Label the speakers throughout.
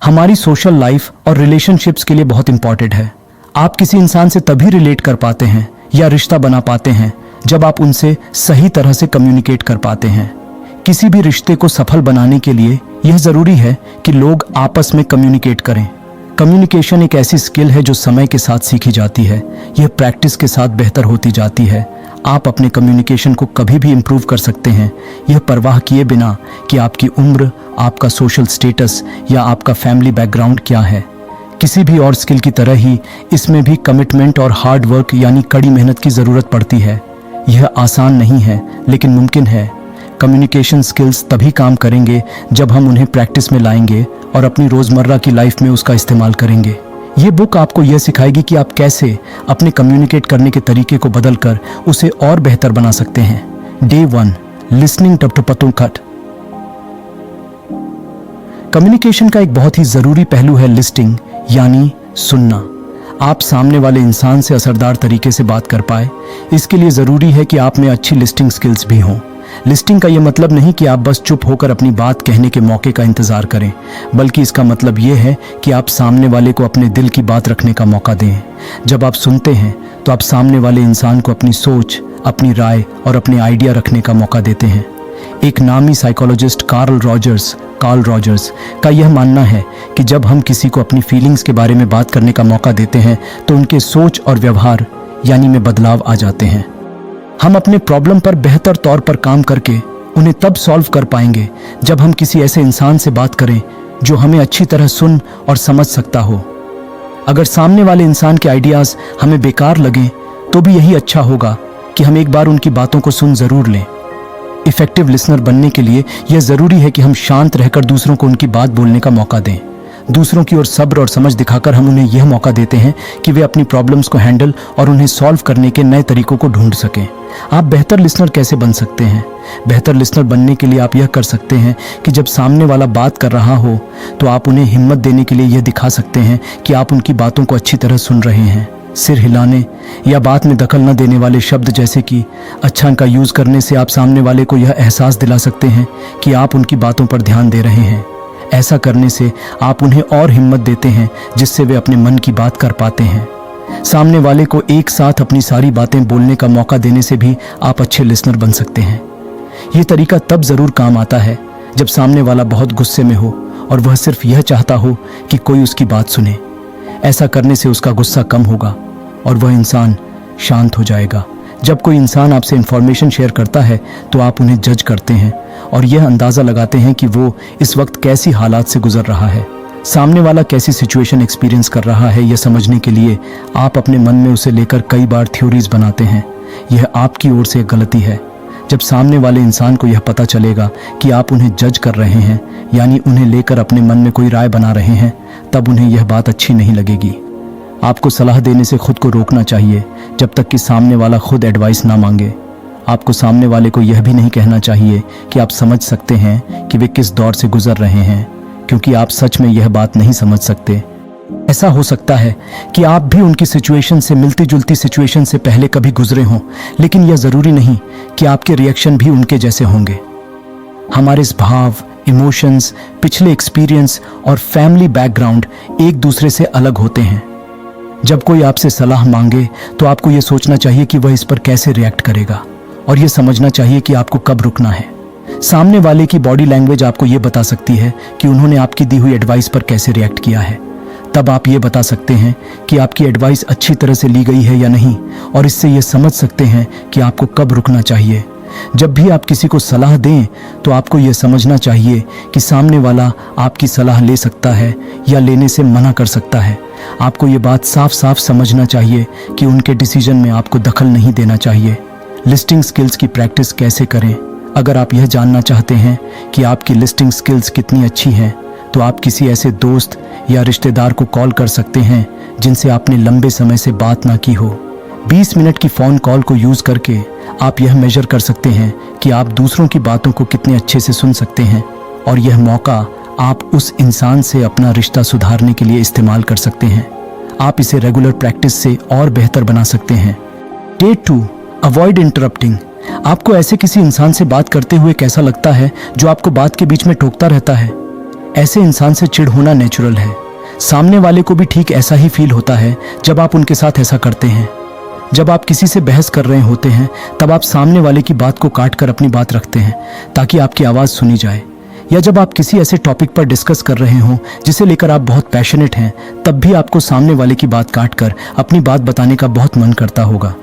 Speaker 1: हमारी social life और relationships के लिए बहुत इंपॉर्टेंट है। आप किसी इंसान से तभी रिलेट कर पाते हैं या रिश्ता बना पाते हैं जब आप उनसे सही तरह से कम्युनिकेट कर पाते हैं। किसी भी रिश्ते को सफल बनाने के लिए यह जरूरी है कि लोग आपस में कम्युनिकेट करें। कम्युनिकेशन एक ऐसी स्किल है जो समय के साथ सीखी जाती है। यह प्रैक्टिस के साथ बेहतर होती जाती है। आप अपने कम्युनिकेशन को कभी भी इम्प्रूव कर सकते हैं, यह परवाह किए बिना कि आपकी उम्र, आपका सोशल स्टेटस या आपका फैमिली बैकग्राउंड क्या है। किसी भी और स्किल की तरह ही इसमें भी कमिटमेंट और हार्ड वर्क यानी कड़ी मेहनत की ज़रूरत पड़ती है। यह आसान नहीं है लेकिन मुमकिन है। कम्युनिकेशन स्किल्स तभी काम करेंगे जब हम उन्हें प्रैक्टिस में लाएंगे और अपनी रोज़मर्रा की लाइफ में उसका इस्तेमाल करेंगे। ये बुक आपको यह सिखाएगी कि आप कैसे अपने कम्युनिकेट करने के तरीके को बदलकर उसे और बेहतर बना सकते हैं। डे 1, लिसनिंग टपटपतों कट। कम्युनिकेशन का एक बहुत ही ज़रूरी पहलू है लिस्टिंग यानी सुनना। आप सामने वाले इंसान से असरदार तरीके से बात कर पाए, इसके लिए ज़रूरी है कि आप में अच्छी लिस्टिंग स्किल्स भी हों। लिस्टिंग का यह मतलब नहीं कि आप बस चुप होकर अपनी बात कहने के मौके का इंतज़ार करें, बल्कि इसका मतलब यह है कि आप सामने वाले को अपने दिल की बात रखने का मौका दें। जब आप सुनते हैं तो आप सामने वाले इंसान को अपनी सोच, अपनी राय और अपने आइडिया रखने का मौका देते हैं। एक नामी साइकोलॉजिस्ट कार्ल रॉजर्स का यह मानना है कि जब हम किसी को अपनी फीलिंग्स के बारे में बात करने का मौका देते हैं तो उनके सोच और व्यवहार यानी में बदलाव आ जाते हैं। हम अपने प्रॉब्लम पर बेहतर तौर पर काम करके उन्हें तब सॉल्व कर पाएंगे जब हम किसी ऐसे इंसान से बात करें जो हमें अच्छी तरह सुन और समझ सकता हो। अगर सामने वाले इंसान के आइडियाज़ हमें बेकार लगें तो भी यही अच्छा होगा कि हम एक बार उनकी बातों को सुन ज़रूर लें। इफेक्टिव लिसनर बनने के लिए यह ज़रूरी है कि हम शांत रहकर दूसरों को उनकी बात बोलने का मौका दें। दूसरों की ओर सब्र और समझ दिखाकर हम उन्हें यह मौका देते हैं कि वे अपनी प्रॉब्लम्स को हैंडल और उन्हें सॉल्व करने के नए तरीकों को ढूंढ सकें। आप बेहतर लिसनर कैसे बन सकते हैं? बेहतर लिसनर बनने के लिए आप यह कर सकते हैं कि जब सामने वाला बात कर रहा हो तो आप उन्हें हिम्मत देने के लिए यह दिखा सकते हैं कि आप उनकी बातों को अच्छी तरह सुन रहे हैं। सिर हिलाने या बात में दखल न देने वाले शब्द जैसे कि अच्छा का यूज़ करने से आप सामने वाले को यह एहसास दिला सकते हैं कि आप उनकी बातों पर ध्यान दे रहे हैं। ऐसा करने से आप उन्हें और हिम्मत देते हैं जिससे वे अपने मन की बात कर पाते हैं। सामने वाले को एक साथ अपनी सारी बातें बोलने का मौका देने से भी आप अच्छे लिसनर बन सकते हैं। ये तरीका तब ज़रूर काम आता है जब सामने वाला बहुत गुस्से में हो और वह सिर्फ यह चाहता हो कि कोई उसकी बात सुने। ऐसा करने से उसका गुस्सा कम होगा और वह इंसान शांत हो जाएगा। जब कोई इंसान आपसे इंफॉर्मेशन शेयर करता है तो आप उन्हें जज करते हैं और यह अंदाज़ा लगाते हैं कि वो इस वक्त कैसी हालात से गुजर रहा है। सामने वाला कैसी सिचुएशन एक्सपीरियंस कर रहा है यह समझने के लिए आप अपने मन में उसे लेकर कई बार थ्योरीज बनाते हैं। यह आपकी ओर से एक गलती है। जब सामने वाले इंसान को यह पता चलेगा कि आप उन्हें जज कर रहे हैं यानी उन्हें लेकर अपने मन में कोई राय बना रहे हैं, तब उन्हें यह बात अच्छी नहीं लगेगी। आपको सलाह देने से खुद को रोकना चाहिए जब तक कि सामने वाला खुद एडवाइस ना मांगे। आपको सामने वाले को यह भी नहीं कहना चाहिए कि आप समझ सकते हैं कि वे किस दौर से गुजर रहे हैं, क्योंकि आप सच में यह बात नहीं समझ सकते। ऐसा हो सकता है कि आप भी उनकी सिचुएशन से मिलती जुलती सिचुएशन से पहले कभी गुजरे हों, लेकिन यह ज़रूरी नहीं कि आपके रिएक्शन भी उनके जैसे होंगे। हमारे भाव, इमोशंस, पिछले एक्सपीरियंस और फैमिली बैकग्राउंड एक दूसरे से अलग होते हैं। जब कोई आपसे सलाह मांगे तो आपको यह सोचना चाहिए कि वह इस पर कैसे रिएक्ट करेगा और यह समझना चाहिए कि आपको कब रुकना है। सामने वाले की बॉडी लैंग्वेज आपको यह बता सकती है कि उन्होंने आपकी दी हुई एडवाइस पर कैसे रिएक्ट किया है। तब आप ये बता सकते हैं कि आपकी एडवाइस अच्छी तरह से ली गई है या नहीं, और इससे यह समझ सकते हैं कि आपको कब रुकना चाहिए। जब भी आप किसी को सलाह दें तो आपको यह समझना चाहिए कि सामने वाला आपकी सलाह ले सकता है या लेने से मना कर सकता है। आपको ये बात साफ साफ समझना चाहिए कि उनके डिसीजन में आपको दखल नहीं देना चाहिए। लिस्टिंग स्किल्स की प्रैक्टिस कैसे करें? अगर आप यह जानना चाहते हैं कि आपकी लिस्टिंग स्किल्स कितनी अच्छी हैं, तो आप किसी ऐसे दोस्त या रिश्तेदार को कॉल कर सकते हैं जिनसे आपने लंबे समय से बात ना की हो। 20 मिनट की फ़ोन कॉल को यूज़ करके आप यह मेजर कर सकते हैं कि आप दूसरों की बातों को कितने अच्छे से सुन सकते हैं, और यह मौका आप उस इंसान से अपना रिश्ता सुधारने के लिए इस्तेमाल कर सकते हैं। आप इसे रेगुलर प्रैक्टिस से और बेहतर बना सकते हैं। Day 2, avoid interrupting. आपको ऐसे किसी इंसान से बात करते हुए कैसा लगता है जो आपको बात के बीच में टोकता रहता है? ऐसे इंसान से चिढ़ होना नेचुरल है। सामने वाले को भी ठीक ऐसा ही फील होता है जब आप उनके साथ ऐसा करते हैं। जब आप किसी से बहस कर रहे होते हैं तब आप सामने वाले की बात को काट कर अपनी बात रखते हैं ताकि आपकी आवाज़ सुनी जाए, या जब आप किसी ऐसे टॉपिक पर डिस्कस कर रहे हों जिसे लेकर आप बहुत पैशनेट हैं, तब भी आपको सामने वाले की बात काट कर अपनी बात बताने का बहुत मन करता होगा।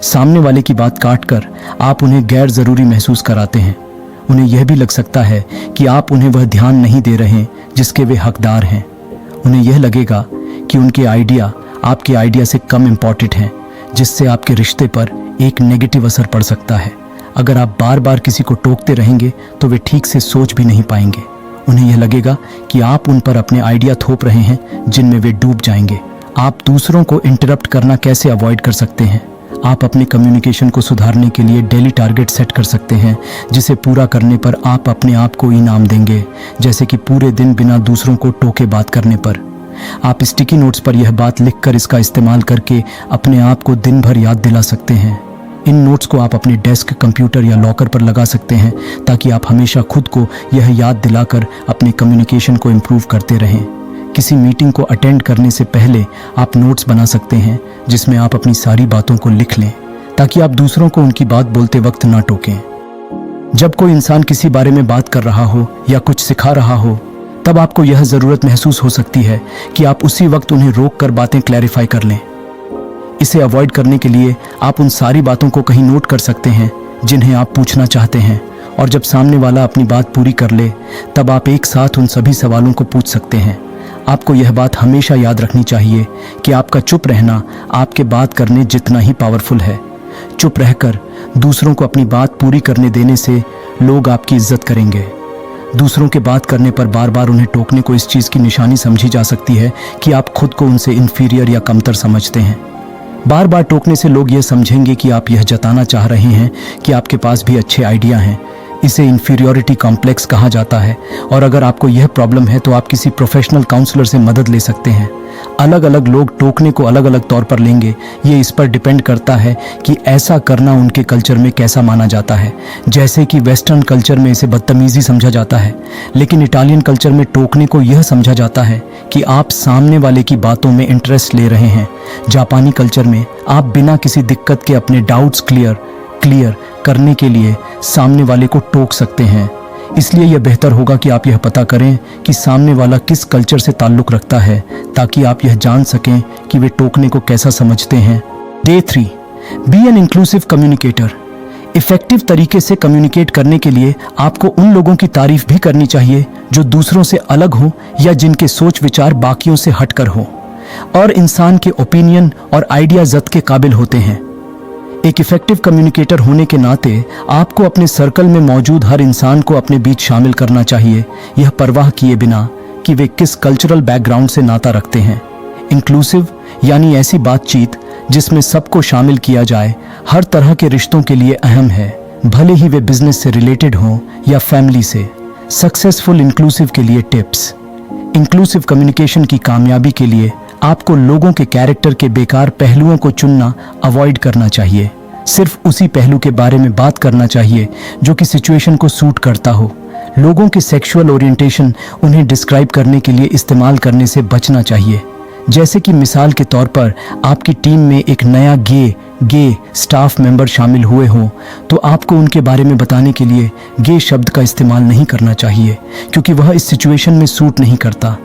Speaker 1: सामने वाले की बात काट कर आप उन्हें गैर ज़रूरी महसूस कराते हैं। उन्हें यह भी लग सकता है कि आप उन्हें वह ध्यान नहीं दे रहे जिसके वे हकदार हैं। उन्हें यह लगेगा कि उनके आइडिया आपके आइडिया से कम इम्पॉर्टेंट हैं, जिससे आपके रिश्ते पर एक नेगेटिव असर पड़ सकता है। अगर आप बार बार किसी को टोकते रहेंगे तो वे ठीक से सोच भी नहीं पाएंगे। उन्हें यह लगेगा कि आप उन पर अपने आइडिया थोप रहे हैं जिनमें वे डूब जाएंगे। आप दूसरों को इंटरप्ट करना कैसे अवॉइड कर सकते हैं? आप अपने कम्युनिकेशन को सुधारने के लिए डेली टारगेट सेट कर सकते हैं, जिसे पूरा करने पर आप अपने आप को इनाम देंगे, जैसे कि पूरे दिन बिना दूसरों को टोके बात करने पर। आप स्टिकी नोट्स पर यह बात लिखकर इसका इस्तेमाल करके अपने आप को दिन भर याद दिला सकते हैं। इन नोट्स को आप अपने डेस्क, कंप्यूटर या लॉकर पर लगा सकते हैं ताकि आप हमेशा खुद को यह याद दिलाकर अपने कम्युनिकेशन को इम्प्रूव करते रहें। किसी मीटिंग को अटेंड करने से पहले आप नोट्स बना सकते हैं जिसमें आप अपनी सारी बातों को लिख लें ताकि आप दूसरों को उनकी बात बोलते वक्त ना टोकें। जब कोई इंसान किसी बारे में बात कर रहा हो या कुछ सिखा रहा हो, तब आपको यह ज़रूरत महसूस हो सकती है कि आप उसी वक्त उन्हें रोक कर बातें क्लैरिफाई कर लें। इसे अवॉइड करने के लिए आप उन सारी बातों को कहीं नोट कर सकते हैं जिन्हें आप पूछना चाहते हैं, और जब सामने वाला अपनी बात पूरी कर ले तब आप एक साथ उन सभी सवालों को पूछ सकते हैं। आपको यह बात हमेशा याद रखनी चाहिए कि आपका चुप रहना आपके बात करने जितना ही पावरफुल है। चुप रहकर दूसरों को अपनी बात पूरी करने देने से लोग आपकी इज्जत करेंगे। दूसरों के बात करने पर बार बार उन्हें टोकने को इस चीज़ की निशानी समझी जा सकती है कि आप खुद को उनसे इन्फीरियर या कमतर समझते हैं। बार बार टोकने से लोग यह समझेंगे कि आप यह जताना चाह रहे हैं कि आपके पास भी अच्छे आइडिया हैं। इसे इन्फीरियरिटी कॉम्प्लेक्स कहा जाता है, और अगर आपको यह प्रॉब्लम है तो आप किसी प्रोफेशनल काउंसलर से मदद ले सकते हैं। अलग अलग लोग टोकने को अलग अलग तौर पर लेंगे। ये इस पर डिपेंड करता है कि ऐसा करना उनके कल्चर में कैसा माना जाता है। जैसे कि वेस्टर्न कल्चर में इसे बदतमीजी समझा जाता है, लेकिन इटालियन कल्चर में टोकने को यह समझा जाता है कि आप सामने वाले की बातों में इंटरेस्ट ले रहे हैं। जापानी कल्चर में आप बिना किसी दिक्कत के अपने डाउट्स क्लियर करने के लिए सामने वाले को टोक सकते हैं। इसलिए यह बेहतर होगा कि आप यह पता करें कि सामने वाला किस कल्चर से ताल्लुक़ रखता है, ताकि आप यह जान सकें कि वे टोकने को कैसा समझते हैं। Day 3, be an inclusive communicator. Effective तरीके से कम्युनिकेट करने के लिए आपको उन लोगों की तारीफ भी करनी चाहिए जो दूसरों से अलग हों या जिनके सोच विचार बाकियों से हटकर हों, और इंसान के ओपिनियन और आइडिया ज़द के काबिल होते हैं। एक इफेक्टिव कम्युनिकेटर होने के नाते आपको अपने सर्कल में मौजूद हर इंसान को अपने बीच शामिल करना चाहिए, यह परवाह किए बिना कि वे किस कल्चरल बैकग्राउंड से नाता रखते हैं। इंक्लूसिव यानी ऐसी बातचीत जिसमें सबको शामिल किया जाए, हर तरह के रिश्तों के लिए अहम है, भले ही वे बिजनेस से रिलेटेड हों या फैमिली से। सक्सेसफुल इंक्लूसिव के लिए टिप्स। इंक्लूसिव कम्युनिकेशन की कामयाबी के लिए आपको लोगों के कैरेक्टर के बेकार पहलुओं को चुनना अवॉइड करना चाहिए। सिर्फ उसी पहलू के बारे में बात करना चाहिए जो कि सिचुएशन को सूट करता हो। लोगों के सेक्सुअल ओरिएंटेशन उन्हें डिस्क्राइब करने के लिए इस्तेमाल करने से बचना चाहिए। जैसे कि मिसाल के तौर पर आपकी टीम में एक नया गे स्टाफ मेंबर शामिल हुए हों, तो आपको उनके बारे में बताने के लिए गे शब्द का इस्तेमाल नहीं करना चाहिए, क्योंकि वह इस सिचुएशन में सूट नहीं करता।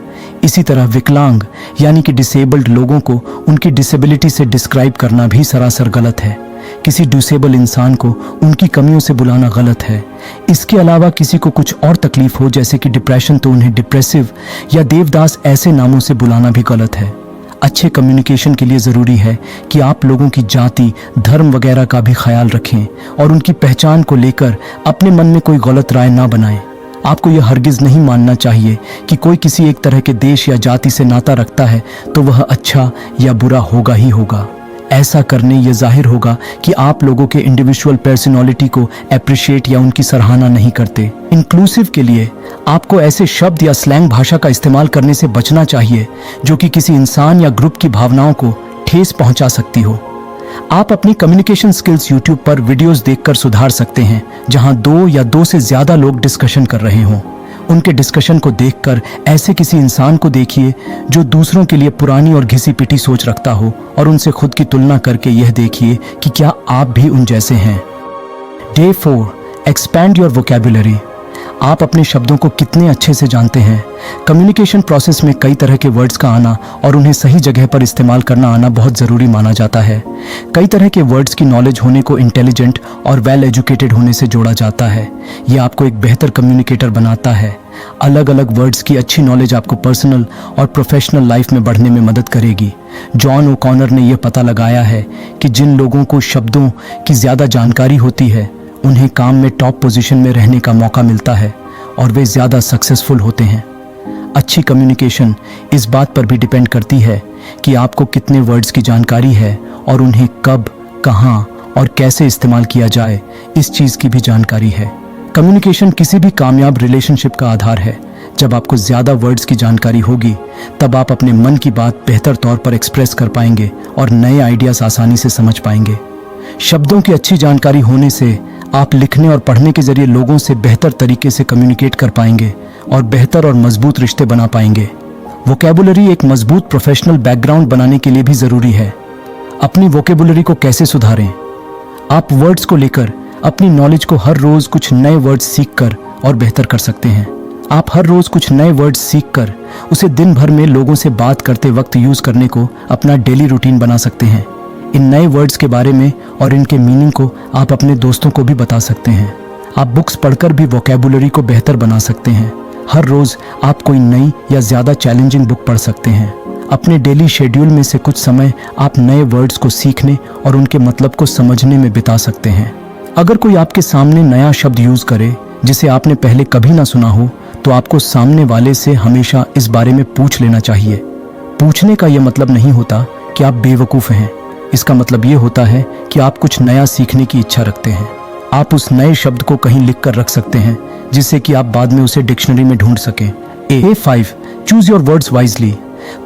Speaker 1: इसी तरह विकलांग यानी कि डिसेबल्ड लोगों को उनकी डिसेबिलिटी से डिस्क्राइब करना भी सरासर गलत है। किसी डिसेबल इंसान को उनकी कमियों से बुलाना गलत है। इसके अलावा किसी को कुछ और तकलीफ हो जैसे कि डिप्रेशन, तो उन्हें डिप्रेसिव या देवदास ऐसे नामों से बुलाना भी गलत है। अच्छे कम्युनिकेशन के लिए ज़रूरी है कि आप लोगों की जाति, धर्म वगैरह का भी ख्याल रखें और उनकी पहचान को लेकर अपने मन में कोई गलत राय ना बनाएं। आपको यह हरगिज़ नहीं मानना चाहिए कि कोई किसी एक तरह के देश या जाति से नाता रखता है तो वह अच्छा या बुरा होगा ही होगा। ऐसा करने यह जाहिर होगा कि आप लोगों के इंडिविजुअल पर्सनालिटी को अप्रिशिएट या उनकी सराहना नहीं करते। इंक्लूसिव के लिए आपको ऐसे शब्द या स्लैंग भाषा का इस्तेमाल करने से बचना चाहिए जो कि किसी इंसान या ग्रुप की भावनाओं को ठेस पहुंचा सकती हो। आप अपनी कम्युनिकेशन स्किल्स YouTube पर वीडियोस देखकर सुधार सकते हैं जहां 2 या 2 से ज़्यादा लोग डिस्कशन कर रहे हों। उनके डिस्कशन को देखकर ऐसे किसी इंसान को देखिए जो दूसरों के लिए पुरानी और घिसी पिटी सोच रखता हो, और उनसे खुद की तुलना करके यह देखिए कि क्या आप भी उन जैसे हैं। Day 4, expand your vocabulary. आप अपने शब्दों को कितने अच्छे से जानते हैं। कम्युनिकेशन प्रोसेस में कई तरह के वर्ड्स का आना और उन्हें सही जगह पर इस्तेमाल करना आना बहुत ज़रूरी माना जाता है। कई तरह के वर्ड्स की नॉलेज होने को इंटेलिजेंट और वेल एजुकेटेड होने से जोड़ा जाता है। ये आपको एक बेहतर कम्युनिकेटर बनाता है। अलग अलग वर्ड्स की अच्छी नॉलेज आपको पर्सनल और प्रोफेशनल लाइफ में बढ़ने में मदद करेगी। जॉन ओकॉनर ने यह पता लगाया है कि जिन लोगों को शब्दों की ज़्यादा जानकारी होती है उन्हें काम में टॉप पोजीशन में रहने का मौका मिलता है और वे ज़्यादा सक्सेसफुल होते हैं। अच्छी कम्युनिकेशन इस बात पर भी डिपेंड करती है कि आपको कितने वर्ड्स की जानकारी है और उन्हें कब, कहाँ और कैसे इस्तेमाल किया जाए, इस चीज़ की भी जानकारी है। कम्युनिकेशन किसी भी कामयाब रिलेशनशिप का आधार है। जब आपको ज़्यादा वर्ड्स की जानकारी होगी तब आप अपने मन की बात बेहतर तौर पर एक्सप्रेस कर पाएंगे और नए आइडियाज़ आसानी से समझ पाएंगे। शब्दों की अच्छी जानकारी होने से आप लिखने और पढ़ने के जरिए लोगों से बेहतर तरीके से कम्युनिकेट कर पाएंगे और बेहतर और मजबूत रिश्ते बना पाएंगे। वोकैबुलरी एक मजबूत प्रोफेशनल बैकग्राउंड बनाने के लिए भी ज़रूरी है। अपनी वोकैबुलरी को कैसे सुधारें? आप वर्ड्स को लेकर अपनी नॉलेज को हर रोज़ कुछ नए वर्ड्स सीखकर और बेहतर कर सकते हैं। आप हर रोज़ कुछ नए वर्ड्स सीखकर उसे दिन भर में लोगों से बात करते वक्त यूज़ करने को अपना डेली रूटीन बना सकते हैं। इन नए वर्ड्स के बारे में और इनके मीनिंग को आप अपने दोस्तों को भी बता सकते हैं। आप बुक्स पढ़कर भी वोकैबुलरी को बेहतर बना सकते हैं। हर रोज़ आप कोई नई या ज़्यादा चैलेंजिंग बुक पढ़ सकते हैं। अपने डेली शेड्यूल में से कुछ समय आप नए वर्ड्स को सीखने और उनके मतलब को समझने में बिता सकते हैं। अगर कोई आपके सामने नया शब्द यूज़ करे जिसे आपने पहले कभी ना सुना हो तो आपको सामने वाले से हमेशा इस बारे में पूछ लेना चाहिए। पूछने का यह मतलब नहीं होता कि आप बेवकूफ़ हैं। इसका मतलब ये होता है कि आप कुछ नया सीखने की इच्छा रखते हैं। आप उस नए शब्द को कहीं लिख कर रख सकते हैं जिससे कि आप बाद में उसे डिक्शनरी में ढूंढ सकें। Day 5, choose your words wisely.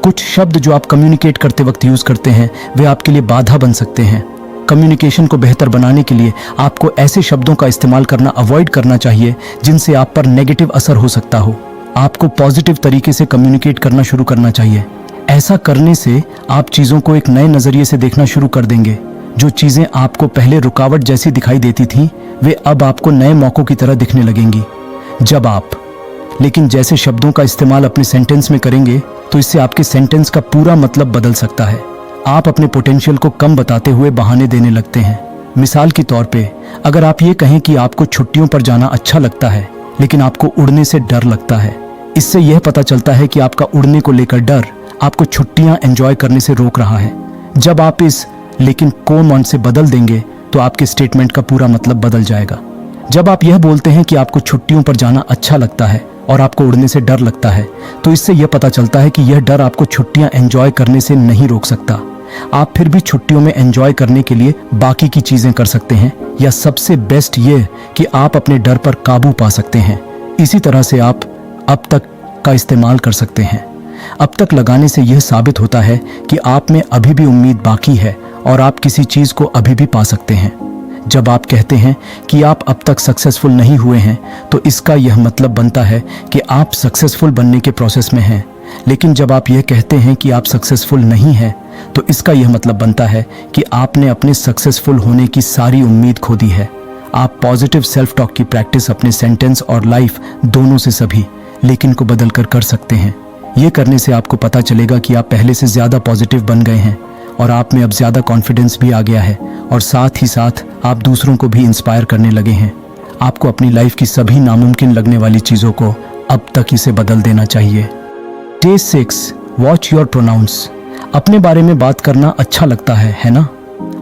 Speaker 1: कुछ शब्द जो आप कम्युनिकेट करते वक्त यूज करते हैं वे आपके लिए बाधा बन सकते हैं। कम्युनिकेशन को बेहतर बनाने के लिए आपको ऐसे शब्दों का इस्तेमाल करना अवॉइड करना चाहिए जिनसे आप पर नेगेटिव असर हो सकता हो। आपको पॉजिटिव तरीके से कम्युनिकेट करना शुरू करना चाहिए। ऐसा करने से आप चीज़ों को एक नए नज़रिए से देखना शुरू कर देंगे। जो चीज़ें आपको पहले रुकावट जैसी दिखाई देती थीं वे अब आपको नए मौक़ों की तरह दिखने लगेंगी। जब आप लेकिन जैसे शब्दों का इस्तेमाल अपने सेंटेंस में करेंगे तो इससे आपके सेंटेंस का पूरा मतलब बदल सकता है। आप अपने पोटेंशियल को कम बताते हुए बहाने देने लगते हैं। मिसाल के तौर पे अगर आप ये कहें कि आपको छुट्टियों पर जाना अच्छा लगता है लेकिन आपको उड़ने से डर लगता है, इससे यह पता चलता है कि आपका उड़ने को लेकर डर आपको छुट्टियां एंजॉय करने से रोक रहा है। जब आप इस लेकिन को ऑन से बदल देंगे तो आपके स्टेटमेंट का पूरा मतलब बदल जाएगा। जब आप यह बोलते हैं कि आपको छुट्टियों पर जाना अच्छा लगता है और आपको उड़ने से डर लगता है तो इससे यह पता चलता है कि यह डर आपको छुट्टियां एंजॉय करने से नहीं रोक सकता। आप फिर भी छुट्टियों में एंजॉय करने के लिए बाकी की चीज़ें कर सकते हैं, या सबसे बेस्ट ये कि आप अपने डर पर काबू पा सकते हैं। इसी तरह से आप अब तक का इस्तेमाल कर सकते हैं। अब तक लगाने से यह साबित होता है कि आप में अभी भी उम्मीद बाकी है और आप किसी चीज़ को अभी भी पा सकते हैं। जब आप कहते हैं कि आप अब तक सक्सेसफुल नहीं हुए हैं तो इसका यह मतलब बनता है कि आप सक्सेसफुल बनने के प्रोसेस में हैं। लेकिन जब आप यह कहते हैं कि आप सक्सेसफुल नहीं हैं तो इसका यह मतलब बनता है कि आपने अपने सक्सेसफुल होने की सारी उम्मीद खो दी है। आप पॉजिटिव सेल्फ टॉक की प्रैक्टिस अपने सेंटेंस और लाइफ दोनों से सभी लेकिन को बदल कर सकते हैं। ये करने से आपको पता चलेगा कि आप पहले से ज़्यादा पॉजिटिव बन गए हैं और आप में अब ज़्यादा कॉन्फिडेंस भी आ गया है और साथ ही साथ आप दूसरों को भी इंस्पायर करने लगे हैं। आपको अपनी लाइफ की सभी नामुमकिन लगने वाली चीज़ों को अब तक इसे बदल देना चाहिए। Day 6, watch your pronounce. अपने बारे में बात करना अच्छा लगता है ना?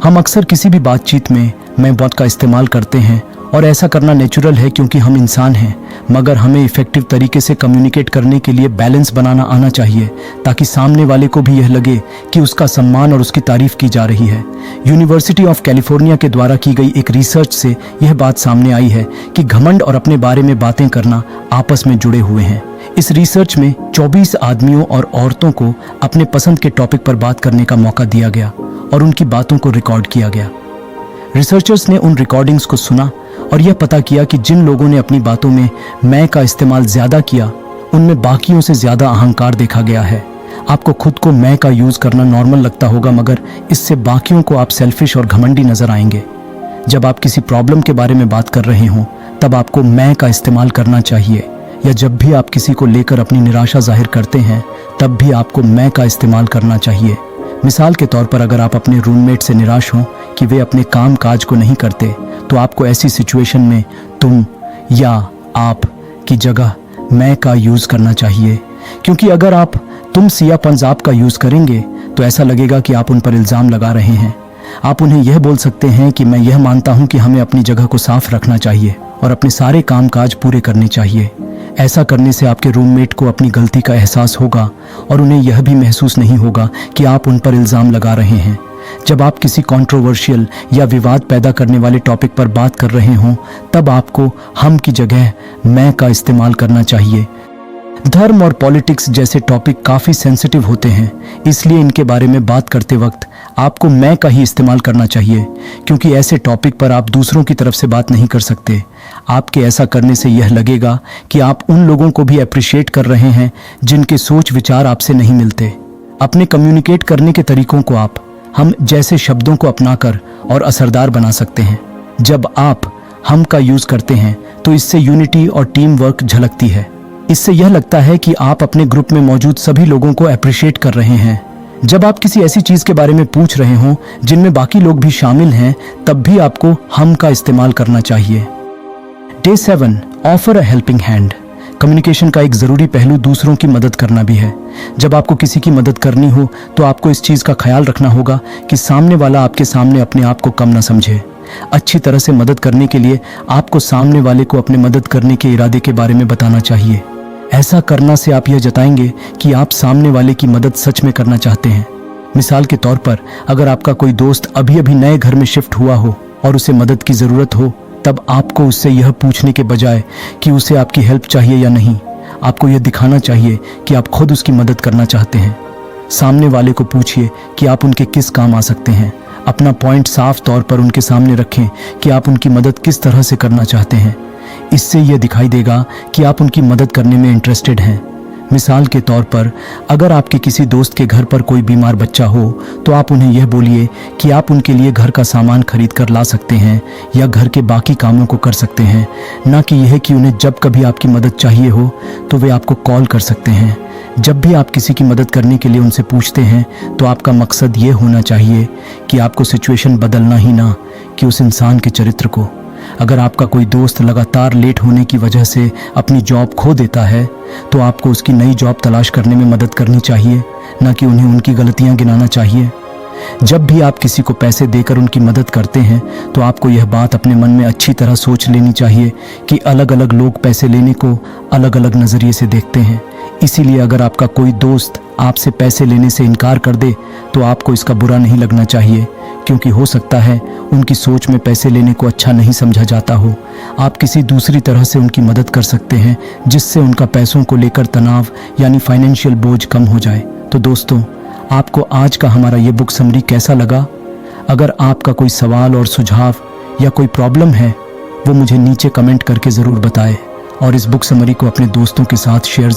Speaker 1: हम अक्सर किसी भी बातचीत में मैं बहुत का इस्तेमाल करते हैं और ऐसा करना नेचुरल है क्योंकि हम इंसान हैं, मगर हमें इफ़ेक्टिव तरीके से कम्युनिकेट करने के लिए बैलेंस बनाना आना चाहिए ताकि सामने वाले को भी यह लगे कि उसका सम्मान और उसकी तारीफ की जा रही है। यूनिवर्सिटी ऑफ कैलिफोर्निया के द्वारा की गई एक रिसर्च से यह बात सामने आई है कि घमंड और अपने बारे में बातें करना आपस में जुड़े हुए हैं। इस रिसर्च में 24 आदमियों और औरतों को अपने पसंद के टॉपिक पर बात करने का मौका दिया गया और उनकी बातों को रिकॉर्ड किया गया। रिसर्चर्स ने उन रिकॉर्डिंग्स को सुना और यह पता किया कि जिन लोगों ने अपनी बातों में मैं का इस्तेमाल ज्यादा किया उनमें बाकियों से ज्यादा अहंकार देखा गया है। आपको खुद को मैं का यूज करना नॉर्मल लगता होगा, मगर इससे बाकियों को आप सेल्फिश और घमंडी नजर आएंगे। जब आप किसी प्रॉब्लम के बारे में बात कर रहे हों तब आपको मैं का इस्तेमाल करना चाहिए, या जब भी आप किसी को लेकर अपनी निराशा जाहिर करते हैं तब भी आपको मैं का इस्तेमाल करना चाहिए। मिसाल के तौर पर अगर आप अपने रूममेट से निराश हों कि वे अपने काम काज को नहीं करते, तो आपको ऐसी सिचुएशन में तुम या आप की जगह मैं का यूज करना चाहिए, क्योंकि अगर आप तुम या पंजाब का यूज करेंगे तो ऐसा लगेगा कि आप उन पर इल्जाम लगा रहे हैं। आप उन्हें यह बोल सकते हैं कि मैं यह मानता हूं कि हमें अपनी जगह को साफ रखना चाहिए और अपने सारे काम काज पूरे करने चाहिए। ऐसा करने से आपके रूममेट को अपनी गलती का एहसास होगा और उन्हें यह भी महसूस नहीं होगा कि आप उन पर इल्जाम लगा रहे हैं। जब आप किसी कंट्रोवर्शियल या विवाद पैदा करने वाले टॉपिक पर बात कर रहे हों तब आपको हम की जगह मैं का इस्तेमाल करना चाहिए। धर्म और पॉलिटिक्स जैसे टॉपिक काफ़ी सेंसिटिव होते हैं, इसलिए इनके बारे में बात करते वक्त आपको मैं का ही इस्तेमाल करना चाहिए, क्योंकि ऐसे टॉपिक पर आप दूसरों की तरफ से बात नहीं कर सकते। आपके ऐसा करने से यह लगेगा कि आप उन लोगों को भी अप्रिशिएट कर रहे हैं जिनके सोच विचार आपसे नहीं मिलते। अपने कम्युनिकेट करने के तरीकों को आप हम जैसे शब्दों को अपनाकर और असरदार बना सकते हैं। जब आप हम का यूज करते हैं तो इससे यूनिटी और टीम वर्क झलकती है। इससे यह लगता है कि आप अपने ग्रुप में मौजूद सभी लोगों को अप्रिशिएट कर रहे हैं। जब आप किसी ऐसी चीज के बारे में पूछ रहे हों जिनमें बाकी लोग भी शामिल हैं, तब भी आपको हम का इस्तेमाल करना चाहिए। Day 7, offer a helping hand. Communication का एक जरूरी पहलू दूसरों की मदद करना भी है। जब आपको किसी की मदद करनी हो तो आपको इस चीज का ख्याल रखना होगा कि सामने वाला आपके सामने अपने आप को कम न समझे। अच्छी तरह से मदद करने के लिए आपको सामने वाले को अपने मदद करने के इरादे के बारे में बताना चाहिए। ऐसा करना से आप यह जताएंगे कि आप सामने वाले की मदद सच में करना चाहते हैं। मिसाल के तौर पर अगर आपका कोई दोस्त अभी अभी नए घर में शिफ्ट हुआ हो और उसे मदद की ज़रूरत हो, तब आपको उससे यह पूछने के बजाय कि उसे आपकी हेल्प चाहिए या नहीं, आपको यह दिखाना चाहिए कि आप खुद उसकी मदद करना चाहते हैं। सामने वाले को पूछिए कि आप उनके किस काम आ सकते हैं। अपना पॉइंट साफ तौर पर उनके सामने रखें कि आप उनकी मदद किस तरह से करना चाहते हैं। इससे यह दिखाई देगा कि आप उनकी मदद करने में इंटरेस्टेड हैं। मिसाल के तौर पर अगर आपके किसी दोस्त के घर पर कोई बीमार बच्चा हो तो आप उन्हें यह बोलिए कि आप उनके लिए घर का सामान खरीद कर ला सकते हैं या घर के बाकी कामों को कर सकते हैं, ना कि यह कि उन्हें जब कभी आपकी मदद चाहिए हो तो वे आपको कॉल कर सकते हैं। जब भी आप किसी की मदद करने के लिए उनसे पूछते हैं तो आपका मकसद ये होना चाहिए कि आपको सिचुएशन बदलना ही ना कि उस इंसान के चरित्र को। अगर आपका कोई दोस्त लगातार लेट होने की वजह से अपनी जॉब खो देता है तो आपको उसकी नई जॉब तलाश करने में मदद करनी चाहिए, ना कि उन्हें उनकी गलतियां गिनाना चाहिए। जब भी आप किसी को पैसे देकर उनकी मदद करते हैं तो आपको यह बात अपने मन में अच्छी तरह सोच लेनी चाहिए कि अलग अलग लोग पैसे लेने को अलग अलग नज़रिए से देखते हैं। इसीलिए अगर आपका कोई दोस्त आपसे पैसे लेने से इनकार कर दे तो आपको इसका बुरा नहीं लगना चाहिए, क्योंकि हो सकता है उनकी सोच में पैसे लेने को अच्छा नहीं समझा जाता हो। आप किसी दूसरी तरह से उनकी मदद कर सकते हैं जिससे उनका पैसों को लेकर तनाव यानी फाइनेंशियल बोझ कम हो जाए। तो दोस्तों, आपको आज का हमारा ये बुक समरी कैसा लगा? अगर आपका कोई सवाल और सुझाव या कोई प्रॉब्लम है वो मुझे नीचे कमेंट करके ज़रूर बताएं और इस बुक समरी को अपने दोस्तों के साथ शेयर